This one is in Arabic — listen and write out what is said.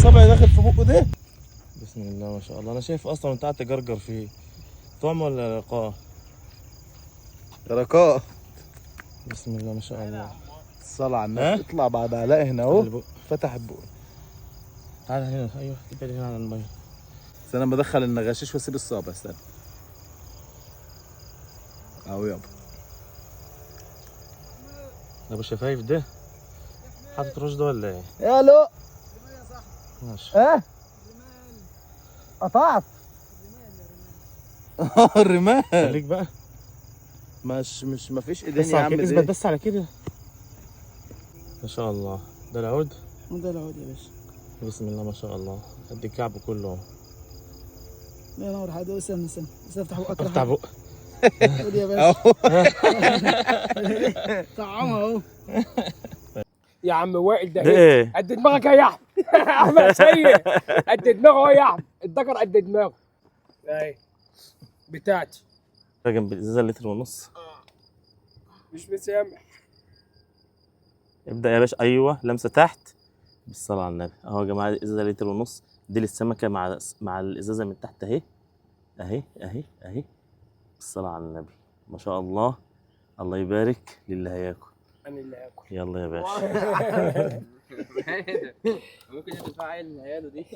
صبعي داخل في بقه ده. بسم الله ما شاء الله. انا شايف اصلا انت قاعد تجرجر فيه. طعم ولا لقاء؟ ركاء. بسم الله ما شاء الله. الصلاة على النبي. اطلع بعد علاء هنا اهو. فتح البق. تعال هنا. ايوه ابعد هنا عن الميه. بس انا بدخل النغاشيش واسيب الصابع. استنى اهو يابا. ابو شفايف ده حاطط رشد ولا ايه؟ يا لو ماشي. اه قطعت. الرمال. خليك بقى. مش ما فيش ايدين بس يا على عم. كده اثبت بس على كده. ما شاء الله. ده العود. ده العود يا باشا. بسم الله ما شاء الله. قد الكعب كله. لا ينور حد. استنى افتح بقك. افتح بق. خد يا باشا. طعمها اهو. يا عم وائل ده ايه؟ قد دماغك يا احمد. احمد سيء. قد دماغه يا احمد. الذكر قد دماغه. اهي بتاعتي. جنب الازازه لتر ونص. مش مسامح. ابدا يا باشا. ايوه لمسه تحت. بالصلاه على النبي. اهو يا جماعه ازازه لتر ونص. دي للسمكه مع الازازه من تحت اهي. اهي. بالصلاه على النبي. ما شاء الله. الله يبارك للي هياكل. انا اللي هاكل. يلا يا باشا. ممكن تدفع عين عياله دي.